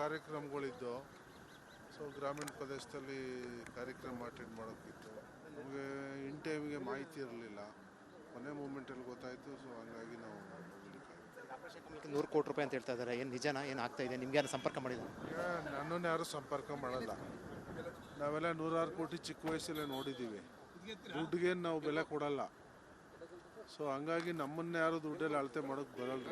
ಕಾರ್ಯಕ್ರಮಗಳಿದ್ದು ಸೊ ಗ್ರಾಮೀಣ ಪ್ರದೇಶದಲ್ಲಿ ಕಾರ್ಯಕ್ರಮ ಅಟೆಂಡ್ ಮಾಡೋಕ್ಕಿತ್ತು. ನಮಗೆ ಇನ್ ಟೈಮಿಗೆ ಮಾಹಿತಿ ಇರಲಿಲ್ಲ, ಕೊನೆ ಮೂಮೆಂಟಲ್ಲಿ ಗೊತ್ತಾಯಿತು. ಸೊ ಹಂಗಾಗಿ ನಾವು ಆಪರೇಷನ್ 100 ಕೋಟಿ ರೂಪಾಯಿ ಅಂತ ಹೇಳ್ತಾ ಇದ್ದಾರೆ. ಏನು ನಿಜನಾ, ಏನು ಆಗ್ತಾ ಇದೆ? ನಿಮ್ಗೆ ಯಾರು ಸಂಪರ್ಕ ಮಾಡಿದ್ರು? ನನ್ನನ್ನು ಯಾರು ಸಂಪರ್ಕ ಮಾಡಲ್ಲ. ನಾವೆಲ್ಲ 106 ಕೋಟಿ ಚಿಕ್ಕ ವಯಸ್ಸಲ್ಲೇ ನೋಡಿದ್ದೀವಿ. ದುಡ್ಡಿಗೇನು ನಾವು ಬೆಲೆ ಕೊಡಲ್ಲ. ಸೊ ಹಂಗಾಗಿ ನಮ್ಮನ್ನ ಯಾರು ದುಡ್ಡಲ್ಲಿ ಅಳತೆ ಮಾಡೋಕ್ಕೆ ಬರಲ್ಲ.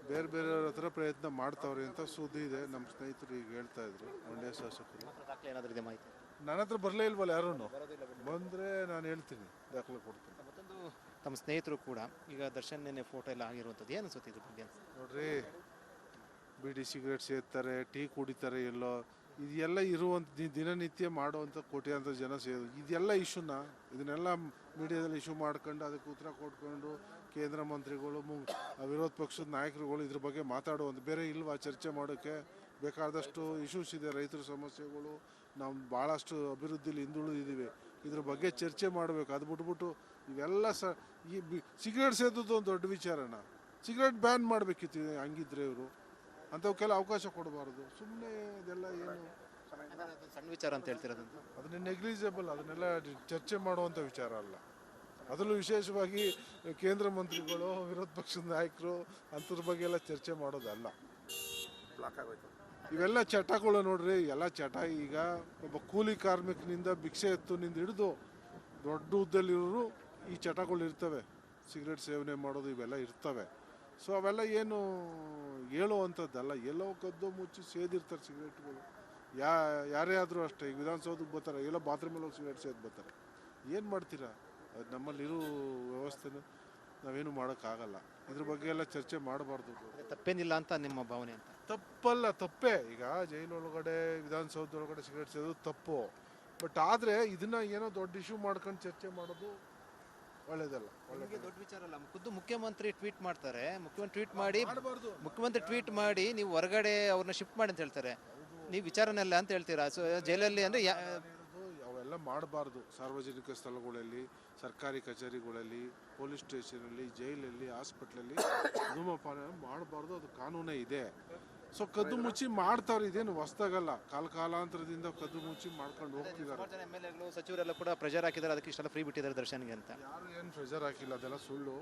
ಬೇರೆ ಬೇರೆಯವ್ರ ಹತ್ರ ಪ್ರಯತ್ನ ಮಾಡ್ತಾವ್ರೆ ಅಂತ ಸುದ್ದಿ ಇದೆ. ನಮ್ಮ ಸ್ನೇಹಿತರು ಈಗ ಹೇಳ್ತಾ ಇದ್ರು, ಮಂಡ್ಯ ಶಾಸಕರು. ಏನಾದರೂ ಇದೆ ಮಾಹಿತಿ? ನನ್ನ ಹತ್ರ ಬರಲೇ ಇಲ್ವಲ್ಲ ಯಾರೂ. ಬಂದರೆ ನಾನು ಹೇಳ್ತೀನಿ, ದಾಖಲೆ ಕೊಡ್ತೀನಿ. ಮತ್ತೊಂದು ತಮ್ಮ ಸ್ನೇಹಿತರು ಕೂಡ ಈಗ ದರ್ಶನ್ ನೆನೆ ಫೋಟೋ ಎಲ್ಲ ಆಗಿರುವಂಥದ್ದು, ಏನು ಅನ್ಸುತ್ತೆ ಇದ್ರ ಬಗ್ಗೆ? ನೋಡ್ರಿ, ಬಿಡಿ ಸಿಗರೇಟ್ ಸೇರ್ತಾರೆ, ಟೀ ಕುಡಿತಾರೆ, ಎಲ್ಲೋ ಇದೆಲ್ಲ ಇರುವಂಥ ದಿನನಿತ್ಯ ಮಾಡುವಂಥ ಕೋಟ್ಯಾಂತರ ಜನ ಸೇರು. ಇದೆಲ್ಲ ಇಶ್ಯೂನ ಇದನ್ನೆಲ್ಲ ಮೀಡಿಯಾದಲ್ಲಿ ಇಶ್ಯೂ ಮಾಡ್ಕೊಂಡು ಅದಕ್ಕೆ ಉತ್ತರ ಕೊಟ್ಕೊಂಡು ಕೇಂದ್ರ ಮಂತ್ರಿಗಳು ವಿರೋಧ ಪಕ್ಷದ ನಾಯಕರುಗಳು ಇದ್ರ ಬಗ್ಗೆ ಮಾತಾಡುವಂಥ ಬೇರೆ ಇಲ್ವಾ ಚರ್ಚೆ ಮಾಡೋಕ್ಕೆ? ಬೇಕಾದಷ್ಟು ಇಶ್ಯೂಸ್ ಇದೆ, ರೈತರ ಸಮಸ್ಯೆಗಳು, ನಾವು ಭಾಳಷ್ಟು ಅಭಿವೃದ್ಧಿಲಿ ಹಿಂದುಳಿದಿದ್ದೀವಿ. ಇದ್ರ ಬಗ್ಗೆ ಚರ್ಚೆ ಮಾಡಬೇಕು. ಅದು ಬಿಟ್ಬಿಟ್ಟು ಇವೆಲ್ಲ ಈ ಸಿಗರೇಟ್ ಸೇದೋದು ಒಂದು ದೊಡ್ಡ ವಿಚಾರನ. ಸಿಗರೇಟ್ ಬ್ಯಾನ್ ಮಾಡಬೇಕಿತ್ತು ಹಂಗಿದ್ರೆ ಇವರು. ಅಂಥವಕ್ಕೆಲ್ಲ ಅವಕಾಶ ಕೊಡಬಾರ್ದು. ಸುಮ್ಮನೆ ಇದೆಲ್ಲ ಏನು ಸಣ್ಣ ವಿಚಾರ ಅಂತ ಹೇಳ್ತಿರೋದಂತ, ಅದನ್ನ ನೆಗ್ಲಿಜಿಬಲ್, ಅದನ್ನೆಲ್ಲ ಚರ್ಚೆ ಮಾಡುವಂಥ ವಿಚಾರ ಅಲ್ಲ. ಅದರಲ್ಲೂ ವಿಶೇಷವಾಗಿ ಕೇಂದ್ರ ಮಂತ್ರಿಗಳು, ವಿರೋಧ ಪಕ್ಷದ ನಾಯಕರು ಅಂಥದ್ರ ಬಗ್ಗೆ ಎಲ್ಲ ಚರ್ಚೆ ಮಾಡೋದಲ್ಲ. ಇವೆಲ್ಲ ಚಟಗಳು ನೋಡ್ರಿ, ಎಲ್ಲ ಚಟ. ಈಗ ಒಬ್ಬ ಕೂಲಿ ಕಾರ್ಮಿಕನಿಂದ ಭಿಕ್ಷೆ ಎತ್ತುನಿಂದ ಹಿಡಿದು ದೊಡ್ಡ ಹುದ್ದೆಲಿರೋರು ಈ ಚಟಗಳು ಇರ್ತವೆ. ಸಿಗರೇಟ್ ಸೇವನೆ ಮಾಡೋದು ಇವೆಲ್ಲ ಇರ್ತವೆ. ಸೊ ಅವೆಲ್ಲ ಏನು ಹೇಳುವಂಥದ್ದಲ್ಲ. ಎಲ್ಲೋ ಕದ್ದು ಮುಚ್ಚಿ ಸೇದಿರ್ತಾರೆ ಸಿಗರೇಟ್ಗಳು. ಯಾರೇ ಆದರೂ ಅಷ್ಟೇ. ಈಗ ವಿಧಾನಸೌಧಕ್ಕೆ ಬರ್ತಾರೆ, ಎಲ್ಲೋ ಬಾತ್ರೂಮಲ್ಲಿ ಹೋಗಿ ಸಿಗರೇಟ್ ಸೇದಿ ಬರ್ತಾರೆ. ಏನು ಮಾಡ್ತೀರಾ? ಅದು ನಮ್ಮಲ್ಲಿರೋ ವ್ಯವಸ್ಥೆನ ನಾವೇನು ಮಾಡೋಕ್ಕಾಗಲ್ಲ. ಇದ್ರ ಬಗ್ಗೆ ಎಲ್ಲ ಚರ್ಚೆ ಮಾಡಬಾರ್ದು. ತಪ್ಪೇನಿಲ್ಲ ಅಂತ ನಿಮ್ಮ ಭಾವನೆ ಅಂತ? ತಪ್ಪಲ್ಲ, ತಪ್ಪೇ. ಈಗ ಜೈಲೊಳಗಡೆ, ವಿಧಾನಸೌಧದೊಳಗಡೆ ಸಿಗರೇಟ್ ಸೇದೋದು ತಪ್ಪು. ಬಟ್ ಆದರೆ ಇದನ್ನ ಏನೋ ದೊಡ್ಡ ಇಶ್ಯೂ ಮಾಡ್ಕೊಂಡು ಚರ್ಚೆ ಮಾಡೋದು ಒಳ್ಳೇದಲ್ಲ. ಒಳ್ಳೆಗೆ ದೊಡ್ಡ ವಿಚಾರ ಅಲ್ಲ. ಖುದ್ದು ಮುಖ್ಯಮಂತ್ರಿ ಟ್ವೀಟ್ ಮಾಡ್ತಾರೆ. ಮುಖ್ಯಮಂತ್ರಿ ಟ್ವೀಟ್ ಮಾಡಿ ನೀವು ಹೊರಗಡೆ ಅವ್ರನ್ನ ಶಿಫ್ಟ್ ಮಾಡಿ ಅಂತ ಹೇಳ್ತಾರೆ. ನೀವು ವಿಚಾರನೆಲ್ಲ ಅಂತ ಹೇಳ್ತೀರಾ? ಸೊ ಜೈಲಲ್ಲಿ ಅಂದರೆ ಅವೆಲ್ಲ ಮಾಡಬಾರ್ದು. ಸಾರ್ವಜನಿಕ ಸ್ಥಳಗಳಲ್ಲಿ, ಸರ್ಕಾರಿ ಕಚೇರಿಗಳಲ್ಲಿ, ಪೊಲೀಸ್ ಸ್ಟೇಷನಲ್ಲಿ, ಜೈಲಲ್ಲಿ, ಹಾಸ್ಪಿಟ್ಲಲ್ಲಿ ಧೂಮಪಾನ ಮಾಡಬಾರ್ದು. ಅದು ಕಾನೂನೇ ಇದೆ. ಸೊ ಕದ್ದು ಮುಚ್ಚಿ ಮಾಡ್ತಾವ್ರೆ. ಇದೇನು ಹೊಸ್ದಾಗಲ್ಲ. ಕಾಲಾಂತರದಿಂದ ಕದ್ದು ಮುಚ್ಚಿ ಮಾಡ್ಕೊಂಡು ಹೋಗ್ತಿದ್ದಾರೆ. MLAಗಳು, ಸಚಿವರೆಲ್ಲ ಕೂಡ ಪ್ರೆಷರ್ ಹಾಕಿದ್ದಾರೆ, ಅದಕ್ಕೆ ಇಷ್ಟೆಲ್ಲ ಫ್ರೀ ಬಿಟ್ಟಿದ್ದಾರೆ ದರ್ಶನ್ಗೆ ಅಂತ. ಯಾರು ಏನು ಪ್ರೆಷರ್ ಹಾಕಿಲ್ಲ, ಅದೆಲ್ಲ ಸುಳ್ಳು.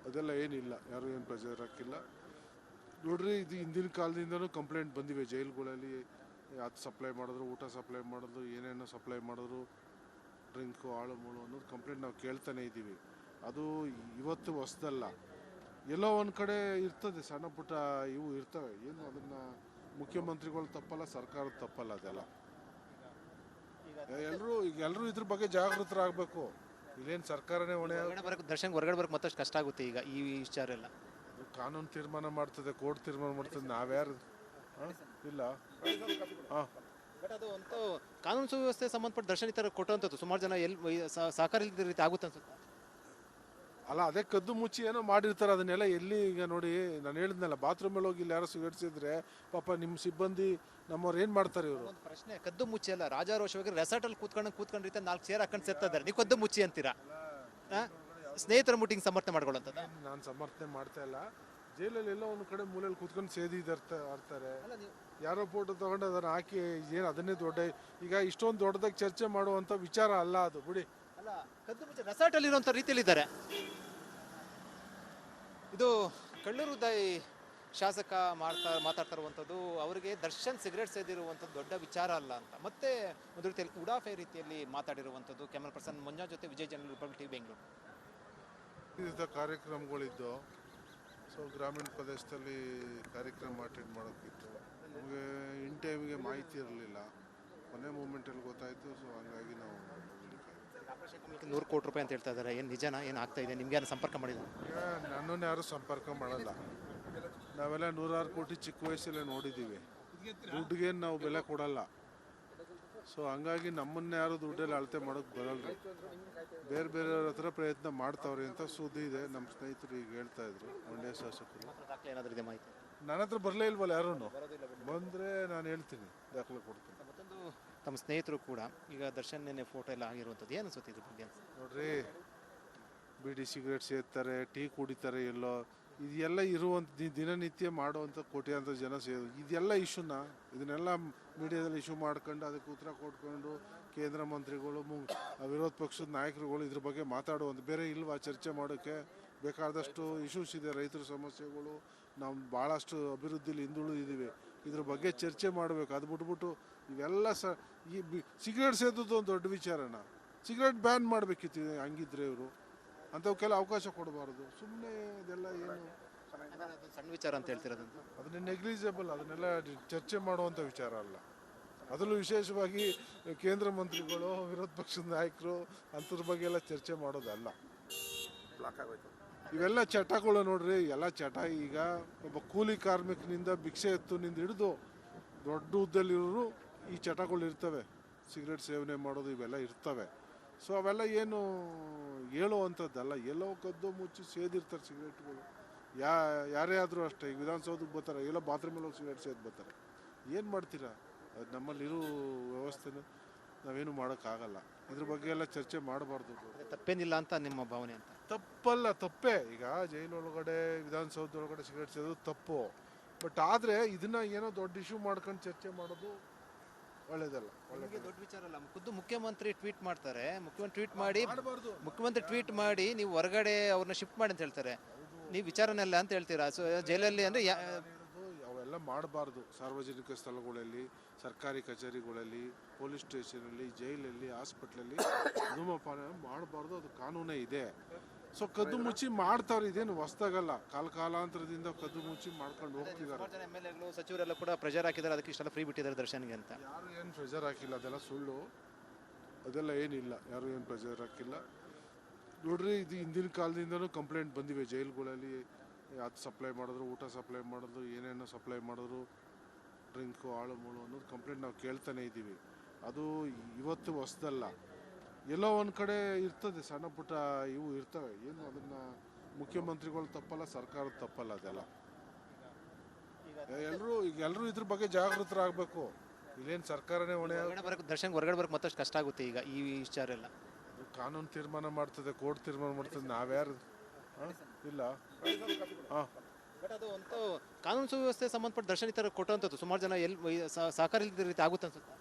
ಅದೆಲ್ಲ ಏನಿಲ್ಲ, ಯಾರು ಏನು ಪ್ರೆಷರ್ ಹಾಕಿಲ್ಲ. ನೋಡ್ರಿ, ಇದು ಹಿಂದಿನ ಕಾಲದಿಂದನೂ ಕಂಪ್ಲೇಂಟ್ ಬಂದಿವೆ. ಜೈಲುಗಳಲ್ಲಿ ಅದು ಸಪ್ಲೈ ಮಾಡಿದ್ರು, ಊಟ ಸಪ್ಲೈ ಮಾಡಿದ್ರು, ಏನೇನೋ ಸಪ್ಲೈ ಮಾಡಿದ್ರು, ಡ್ರಿಂಕು, ಆಳು ಮೂಳು ಅನ್ನೋದು ಕಂಪ್ಲೇಂಟ್ ನಾವು ಕೇಳ್ತಾನೆ ಇದ್ದೀವಿ. ಅದು ಇವತ್ತು ಹೊಸದಲ್ಲ. ಎಲ್ಲೋ ಒಂದು ಕಡೆ ಇರ್ತದೆ, ಸಣ್ಣ ಪುಟ್ಟ ಇವು ಇರ್ತವೆ. ಏನು ಅದನ್ನು ಮುಖ್ಯಮಂತ್ರಿಗಳು ತಪ್ಪಲ್ಲ, ಸರ್ಕಾರದ ತಪ್ಪಲ್ಲ. ಅದೆಲ್ಲ ಎಲ್ಲರೂ ಇದ್ರ ಬಗ್ಗೆ ಜಾಗೃತರಾಗಬೇಕು. ಇಲ್ಲೇನು ಸರ್ಕಾರನೇ ಹೊಣೆ. ದರ್ಶನ್ ಹೊರಗಡೆ ಬರೋಕ್ಕೆ ಮತ್ತಷ್ಟು ಕಷ್ಟ ಆಗುತ್ತೆ ಈಗ ಈ ವಿಚಾರ ಎಲ್ಲ. ಕಾನೂನು ತೀರ್ಮಾನ ಮಾಡ್ತದೆ, ಕೋರ್ಟ್ ತೀರ್ಮಾನ ಮಾಡ್ತದೆ. ನಾವ್ಯಾರು ಇಲ್ಲ. ಬಟ್ ಅದು ಅಂತೂ ಕಾನೂನು ಸುವ್ಯವಸ್ಥೆ ಸಂಬಂಧಪಟ್ಟ ದರ್ಶನ ಈ ಥರ ಕೊಟ್ಟಂಥದ್ದು ಸುಮಾರು ಜನ ಎಲ್ಲಿ ಸಹಕಾರ ಇಲ್ಲದ ರೀತಿ ಆಗುತ್ತೆ ಅನ್ಸುತ್ತೆ. ಅಲ್ಲ, ಅದೇ ಕದ್ದು ಮುಚ್ಚಿ ಏನೋ ಮಾಡಿರ್ತಾರೆ. ಅದನ್ನೆಲ್ಲ ಎಲ್ಲಿ ಈಗ ನೋಡಿ, ನಾನು ಹೇಳಿದ್ನಲ್ಲ, ಬಾತ್ರೂಮಲ್ಲಿ ಹೋಗಿ ಇಲ್ಲಿ ಯಾರೋ ಸಿಗರೇಟ್ಸಿದ್ರೆ ಪಾಪ ನಿಮ್ಮ ಸಿಬ್ಬಂದಿ ನಮ್ಮವ್ರು ಏನು ಮಾಡ್ತಾರೆ? ಇವರು ಒಂದು ಪ್ರಶ್ನೆ, ಕದ್ದು ಮುಚ್ಚಿ ಅಲ್ಲ, ರಾಜಾರೋಷವಾಗಿ ರೆಸಾರ್ಟಲ್ಲಿ ಕೂತ್ಕೊಂಡಿರ್ತಾರೆ, 4 ಚೇರ್ ಹಾಕೊಂಡು ಸೇರ್ತಾ ಇದ್ದಾರೆ. ನೀವು ಕದ್ದು ಮುಚ್ಚಿ ಅಂತೀರಾ? ಸ್ನೇಹಿತರ ಮೀಟಿಂಗ್ ಸಮರ್ಥನೆ ಮಾಡ್ಕೊಳ್ಳೋಂಥದ್ದು ನಾನು ಸಮರ್ಥನೆ ಮಾಡ್ತಾ ಇಲ್ಲ. ಜೈಲಲ್ಲಿ ಎಲ್ಲೋ ಒಂದು ಕಡೆ ಮೂಲೆಯಲ್ಲಿ ಕೂತ್ಕೊಂಡು ಆಡ್ತಾರೆ. ಯಾರೋ ಫೋಟೋ ತಗೊಂಡು ಅದನ್ನು ಹಾಕಿ ಏನು ಅದನ್ನೇ ದೊಡ್ಡ, ಈಗ ಇಷ್ಟೊಂದು ದೊಡ್ಡದಾಗಿ ಚರ್ಚೆ ಮಾಡುವಂಥ ವಿಚಾರ ಅಲ್ಲ ಅದು. ಬಿಡಿ. ಅಲ್ಲ, ಕದ್ದು ಮುಚ್ಚಿ ರೆಸಾರ್ಟಲ್ಲಿ ಇರುವಂಥ ರೀತಿಯಲ್ಲಿದ್ದಾರೆ. ಇದು ಕಳ್ಳೂರುದಾಯಿ ಶಾಸಕ ಮಾತಾಡ್ತಾ ಇರುವಂಥದ್ದು. ಅವರಿಗೆ ದರ್ಶನ್ ಸಿಗರೇಟ್ ಸೇದಿರುವಂಥದ್ದು ದೊಡ್ಡ ವಿಚಾರ ಅಲ್ಲ ಅಂತ. ಮತ್ತೆ ಒಂದು ರೀತಿಯಲ್ಲಿ ಉಡಾಫೆ ರೀತಿಯಲ್ಲಿ ಮಾತಾಡಿರುವಂಥದ್ದು. ಕ್ಯಾಮರಾ ಪರ್ಸನ್ ಮಂಜಾ ಜೊತೆ Vijay general republic TV, Bengaluru. ಕಾರ್ಯಕ್ರಮಗಳಿದ್ದು ಸೊ ಗ್ರಾಮೀಣ ಪ್ರದೇಶದಲ್ಲಿ ಕಾರ್ಯಕ್ರಮ ಅಟೆಂಡ್ ಮಾಡೋಕ್ಕಿತ್ತು. ನಮಗೆ ಇನ್ ಟೈಮಿಗೆ ಮಾಹಿತಿ ಇರಲಿಲ್ಲ, ಕೊನೆ ಮೂಮೆಂಟಲ್ಲಿ ಗೊತ್ತಾಯಿತು. ಸೊ ಹಂಗಾಗಿ ನಾವು ಆಪರೇಷನ್ 100 ಕೋಟಿ ರೂಪಾಯಿ ಅಂತ ಹೇಳ್ತಾ ಇದ್ದಾರೆ. ಏನು ನಿಜನಾ, ಏನು ಆಗ್ತಾ ಇದೆ? ನಿಮ್ಗೆ ಯಾರು ಸಂಪರ್ಕ ಮಾಡಿದ್ರು? ನನ್ನನ್ನು ಯಾರು ಸಂಪರ್ಕ ಮಾಡಲ್ಲ. ನಾವೆಲ್ಲ 106 ಕೋಟಿ ಚಿಕ್ಕ ವಯಸ್ಸಲ್ಲೇ ನೋಡಿದ್ದೀವಿ. ದುಡ್ಡಿಗೇನು ನಾವು ಬೆಲೆ ಕೊಡಲ್ಲ. ಸೊ ಹಂಗಾಗಿ ನಮ್ಮನ್ನ ಯಾರು ದುಡ್ಡಲ್ಲಿ ಅಳತೆ ಮಾಡೋಕ್ಕೆ ಬರಲ್ಲ. ಬೇರೆ ಬೇರೆಯವ್ರ ಹತ್ರ ಪ್ರಯತ್ನ ಮಾಡ್ತಾವ್ರೆ ಅಂತ ಸುದ್ದಿ ಇದೆ. ನಮ್ಮ ಸ್ನೇಹಿತರು ಈಗ ಹೇಳ್ತಾ ಇದ್ರು, ಮಂಡ್ಯ ಶಾಸಕರು. ಏನಾದರೂ ಇದೆ ಮಾಹಿತಿ? ನನ್ನ ಹತ್ರ ಬರಲೇ ಇಲ್ವಲ್ಲ ಯಾರೂ. ಬಂದರೆ ನಾನು ಹೇಳ್ತೀನಿ, ದಾಖಲೆ ಕೊಡ್ತೀನಿ. ಮತ್ತೊಂದು ತಮ್ಮ ಸ್ನೇಹಿತರು ಕೂಡ ಈಗ ದರ್ಶನ್ ನೆನೆ ಫೋಟೋ ಎಲ್ಲ ಆಗಿರುವಂಥದ್ದು, ಏನು ಅನ್ಸುತ್ತೆ ಇದ್ರ ಬಗ್ಗೆ? ನೋಡ್ರಿ, ಬಿಡಿ ಸಿಗರೇಟ್ ಸೇರ್ತಾರೆ, ಟೀ ಕುಡಿತಾರೆ, ಎಲ್ಲೋ ಇದೆಲ್ಲ ಇರುವಂಥ ದಿನನಿತ್ಯ ಮಾಡುವಂಥ ಕೋಟ್ಯಾಂತರ ಜನ ಸೇರೋದು ಇದೆಲ್ಲ ಇಶ್ಯೂನ ಇದನ್ನೆಲ್ಲ ಮೀಡಿಯಾದಲ್ಲಿ ಇಶ್ಯೂ ಮಾಡ್ಕೊಂಡು ಅದಕ್ಕೆ ಉತ್ತರ ಕೊಟ್ಕೊಂಡು ಕೇಂದ್ರ ಮಂತ್ರಿಗಳು ವಿರೋಧ ಪಕ್ಷದ ನಾಯಕರುಗಳು ಇದ್ರ ಬಗ್ಗೆ ಮಾತಾಡುವಂಥ ಬೇರೆ ಇಲ್ವಾ ಚರ್ಚೆ ಮಾಡೋಕ್ಕೆ ಬೇಕಾದಷ್ಟು ಇಶ್ಯೂಸ್ ಇದೆ. ರೈತರ ಸಮಸ್ಯೆಗಳು, ನಾವು ಭಾಳಷ್ಟು ಅಭಿವೃದ್ಧಿಲಿ ಹಿಂದುಳಿದಿದ್ದೀವಿ, ಇದ್ರ ಬಗ್ಗೆ ಚರ್ಚೆ ಮಾಡಬೇಕು. ಅದು ಬಿಟ್ಬಿಟ್ಟು ಇವೆಲ್ಲ ಈ ಸಿಗರೇಟ್ ಸೇದೋದು ಒಂದು ದೊಡ್ಡ ವಿಚಾರನ. ಸಿಗರೇಟ್ ಬ್ಯಾನ್ ಮಾಡಬೇಕಿತ್ತು ಹಂಗಿದ್ರೆ ಇವರು ಅಂಥವಕ್ಕೆಲ್ಲ ಅವಕಾಶ ಕೊಡಬಾರ್ದು. ಸುಮ್ಮನೆ ಇದೆಲ್ಲ ಏನು ಸಣ್ಣ ವಿಚಾರ ಅಂತ ಹೇಳ್ತಿರೋದಂತ ಅದನ್ನ ನೆಗ್ಲಿಜಬಲ್, ಅದನ್ನೆಲ್ಲ ಚರ್ಚೆ ಮಾಡುವಂಥ ವಿಚಾರ ಅಲ್ಲ. ಅದರಲ್ಲೂ ವಿಶೇಷವಾಗಿ ಕೇಂದ್ರ ಮಂತ್ರಿಗಳು, ವಿರೋಧ ಪಕ್ಷದ ನಾಯಕರು ಅಂಥದ್ರ ಬಗ್ಗೆ ಎಲ್ಲ ಚರ್ಚೆ ಮಾಡೋದಲ್ಲ. ಇವೆಲ್ಲ ಚಟಗಳು ನೋಡ್ರಿ, ಎಲ್ಲ ಚಟ. ಈಗ ಒಬ್ಬ ಕೂಲಿ ಕಾರ್ಮಿಕನಿಂದ ಭಿಕ್ಷೆ ಎತ್ತುನಿಂದ ಹಿಡಿದು ದೊಡ್ಡ ಹುದ್ದೆಲಿರೋರು ಈ ಚಟಗಳು ಇರ್ತವೆ. ಸಿಗರೇಟ್ ಸೇವನೆ ಮಾಡೋದು ಇವೆಲ್ಲ ಇರ್ತವೆ. ಸೊ ಅವೆಲ್ಲ ಏನು ಹೇಳುವಂಥದ್ದಲ್ಲ. ಎಲ್ಲೋ ಕದ್ದು ಮುಚ್ಚಿ ಸೇದಿರ್ತಾರೆ ಸಿಗರೇಟ್ಗಳು. ಯಾರೇ ಆದರೂ ಅಷ್ಟೇ. ಈಗ ವಿಧಾನಸೌಧಕ್ಕೆ ಬರ್ತಾರೆ, ಎಲ್ಲೋ ಬಾತ್ರೂಮಲ್ಲಿ ಹೋಗಿ ಸಿಗರೇಟ್ ಸೇದಿ ಬರ್ತಾರೆ. ಏನು ಮಾಡ್ತೀರಾ? ಅದು ನಮ್ಮಲ್ಲಿರೋ ವ್ಯವಸ್ಥೆನ ನಾವೇನು ಮಾಡೋಕ್ಕಾಗಲ್ಲ. ಇದ್ರ ಬಗ್ಗೆ ಎಲ್ಲ ಚರ್ಚೆ ಮಾಡಬಾರ್ದು. ತಪ್ಪೇನಿಲ್ಲ ಅಂತ ನಿಮ್ಮ ಭಾವನೆ ಅಂತ? ತಪ್ಪಲ್ಲ, ತಪ್ಪೇ. ಈಗ ಜೈಲೊಳಗಡೆ, ವಿಧಾನಸೌಧದೊಳಗಡೆ ಸಿಗರೇಟ್ ಸೇದೋದು ತಪ್ಪು. ಬಟ್ ಆದರೆ ಇದನ್ನ ಏನೋ ದೊಡ್ಡ ಇಶ್ಯೂ ಮಾಡ್ಕೊಂಡು ಚರ್ಚೆ ಮಾಡೋದು ಒಳ್ಳೇದಲ್ಲ. ದೊಡ್ಡ ವಿಚಾರ ಅಲ್ಲ. ಖುದ್ದು ಮುಖ್ಯಮಂತ್ರಿ ಟ್ವೀಟ್ ಮಾಡ್ತಾರೆ. ಮುಖ್ಯಮಂತ್ರಿ ಟ್ವೀಟ್ ಮಾಡಿ ನೀವು ಹೊರಗಡೆ ಅವ್ರನ್ನ ಶಿಫ್ಟ್ ಮಾಡಿ ಅಂತ ಹೇಳ್ತಾರೆ. ನೀವು ವಿಚಾರನೆಲ್ಲ ಅಂತ ಹೇಳ್ತೀರಾ. ಸೊ ಜೈಲಲ್ಲಿ ಅಂದರೆ ಅವೆಲ್ಲ ಮಾಡಬಾರ್ದು. ಸಾರ್ವಜನಿಕ ಸ್ಥಳಗಳಲ್ಲಿ, ಸರ್ಕಾರಿ ಕಚೇರಿಗಳಲ್ಲಿ, ಪೊಲೀಸ್ ಸ್ಟೇಷನಲ್ಲಿ, ಜೈಲಲ್ಲಿ, ಹಾಸ್ಪಿಟ್ಲಲ್ಲಿ ಧೂಮಪಾನ ಮಾಡಬಾರ್ದು. ಅದು ಕಾನೂನೇ ಇದೆ. ಸೊ ಕದ್ದು ಮುಚ್ಚಿ ಮಾಡ್ತಾವ್ರೆ. ಇದೇನು ಹೊಸ್ದಾಗಲ್ಲ. ಕಾಲಾಂತರದಿಂದ ಕದ್ದು ಮುಚ್ಚಿ ಮಾಡ್ಕೊಂಡು ಹೋಗ್ತಿದ್ದಾರೆ. MLAಗಳು, ಸಚಿವರೆಲ್ಲ ಕೂಡ ಪ್ರೆಷರ್ ಹಾಕಿದ್ದಾರೆ, ಅದಕ್ಕೆ ಇಷ್ಟೆಲ್ಲ ಫ್ರೀ ಬಿಟ್ಟಿದ್ದಾರೆ ದರ್ಶನ್ಗೆ ಅಂತ. ಯಾರು ಏನು ಪ್ರೆಷರ್ ಹಾಕಿಲ್ಲ, ಅದೆಲ್ಲ ಸುಳ್ಳು. ಅದೆಲ್ಲ ಏನಿಲ್ಲ, ಯಾರು ಏನು ಪ್ರೆಷರ್ ಹಾಕಿಲ್ಲ. ನೋಡ್ರಿ, ಇದು ಹಿಂದಿನ ಕಾಲದಿಂದನೂ ಕಂಪ್ಲೇಂಟ್ ಬಂದಿವೆ. ಜೈಲುಗಳಲ್ಲಿ ಅದು ಸಪ್ಲೈ ಮಾಡಿದ್ರು, ಊಟ ಸಪ್ಲೈ ಮಾಡಿದ್ರು, ಏನೇನೋ ಸಪ್ಲೈ ಮಾಡಿದ್ರು, ಡ್ರಿಂಕು, ಆಳು ಮೂಳು ಅನ್ನೋದು ಕಂಪ್ಲೇಂಟ್ ನಾವು ಕೇಳ್ತಾನೆ ಇದ್ದೀವಿ. ಅದು ಇವತ್ತು ಹೊಸ್ದಲ್ಲ. ಎಲ್ಲೋ ಒಂದು ಕಡೆ ಇರ್ತದೆ, ಸಣ್ಣ ಪುಟ್ಟ ಇವು ಇರ್ತವೆ. ಏನು ಅದನ್ನು ಮುಖ್ಯಮಂತ್ರಿಗಳು ತಪ್ಪಲ್ಲ, ಸರ್ಕಾರದ ತಪ್ಪಲ್ಲ. ಅದೆಲ್ಲ ಎಲ್ಲರೂ ಇದ್ರ ಬಗ್ಗೆ ಜಾಗೃತರಾಗಬೇಕು. ಇಲ್ಲೇನು ಸರ್ಕಾರನೇ ಹೊಣೆ. ದರ್ಶನ್ ಹೊರಗಡೆ ಬರೋಕ್ಕೆ ಮತ್ತಷ್ಟು ಕಷ್ಟ ಆಗುತ್ತೆ ಈಗ ಈ ವಿಚಾರ ಎಲ್ಲ. ಕಾನೂನು ತೀರ್ಮಾನ ಮಾಡ್ತದೆ, ಕೋರ್ಟ್ ತೀರ್ಮಾನ ಮಾಡ್ತದೆ. ನಾವ್ಯಾರು ಇಲ್ಲ. ಬಟ್ ಅದು ಒಂದು ಕಾನೂನು ಸುವ್ಯವಸ್ಥೆ ಸಂಬಂಧಪಟ್ಟ ದರ್ಶನ ಈ ಥರ ಕೊಟ್ಟಂಥದ್ದು ಸುಮಾರು ಜನ ಎಲ್ಲಿ ಸಹಕಾರ ಇಲ್ಲದ ರೀತಿ ಆಗುತ್ತೆ ಅನ್ಸುತ್ತೆ.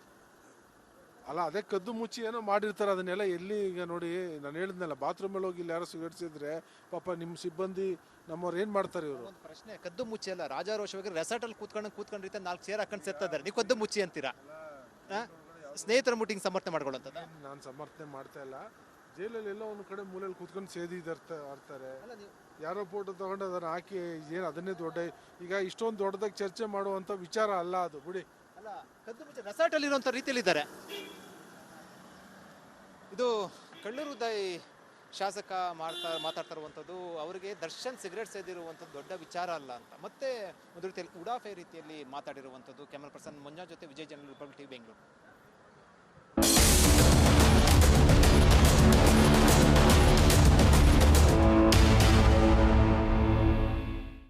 ಅಲ್ಲ, ಅದೇ ಕದ್ದು ಮುಚ್ಚಿ ಏನೋ ಮಾಡಿರ್ತಾರೆ. ಅದನ್ನೆಲ್ಲ ಎಲ್ಲಿ ಈಗ ನೋಡಿ, ನಾನು ಹೇಳಿದ್ನಲ್ಲ, ಬಾತ್ರೂಮಲ್ಲಿ ಹೋಗಿ ಇಲ್ಲಿ ಯಾರೋ ಸಿಗರೇಟ್ಸಿದ್ರೆ ಪಾಪ ನಿಮ್ಮ ಸಿಬ್ಬಂದಿ ನಮ್ಮವ್ರು ಏನು ಮಾಡ್ತಾರೆ ಇವರು? ಒಂದು ಪ್ರಶ್ನೆ, ಕದ್ದು ಮುಚ್ಚಿ ಅಲ್ಲ, ರಾಜಾರೋಷವಾಗಿ ರೆಸಾರ್ಟಲ್ಲಿ ಕೂತ್ಕೊಂಡಿರ್ತಾರೆ, 4 ಚೇರ್ ಹಾಕೊಂಡು ಸೇರ್ತಾ ಇದ್ದಾರೆ. ನೀವು ಕದ್ದು ಮುಚ್ಚಿ ಅಂತೀರಾ? ಸ್ನೇಹಿತರ ಮೀಟಿಂಗ್ ಸಮರ್ಥನೆ ಮಾಡ್ಕೊಳ್ಳೋಂಥದ್ದು ನಾನು ಸಮರ್ಥನೆ ಮಾಡ್ತಾ ಇಲ್ಲ. ಜೈಲಲ್ಲಿ ಎಲ್ಲೋ ಒಂದು ಕಡೆ ಮೂಲೆಯಲ್ಲಿ ಕೂತ್ಕೊಂಡು ಆಡ್ತಾರೆ. ಯಾರೋ ಫೋಟೋ ತಗೊಂಡು ಅದನ್ನು ಹಾಕಿ ಏನು ಅದನ್ನೇ ದೊಡ್ಡ, ಈಗ ಇಷ್ಟೊಂದು ದೊಡ್ಡದಾಗಿ ಚರ್ಚೆ ಮಾಡುವಂಥ ವಿಚಾರ ಅಲ್ಲ ಅದು. ಬಿಡಿ. ಅಲ್ಲ, ಕದ್ದು ಮುಚ್ಚಿ ರೆಸಾರ್ಟಲ್ಲಿ ಇರುವಂಥ ರೀತಿಯಲ್ಲಿ ಇದ್ದಾರೆ. ಇದು ಕಳ್ಳೂರುದಾಯಿ ಶಾಸಕ ಮಾತಾಡ್ತಾ ಇರುವಂಥದ್ದು ಅವರಿಗೆ ದರ್ಶನ್ ಸಿಗರೇಟ್ ಸೇದಿರುವಂಥದ್ದು ದೊಡ್ಡ ವಿಚಾರ ಅಲ್ಲ ಅಂತ. ಮತ್ತೆ ಒಂದು ರೀತಿಯಲ್ಲಿ ಉಡಾಫೆ ರೀತಿಯಲ್ಲಿ ಮಾತಾಡಿರುವಂಥದ್ದು. ಕ್ಯಾಮರಾ ಪರ್ಸನ್ ಮಂಜಾ ಜೊತೆ Vijay general republic TV, Bengaluru.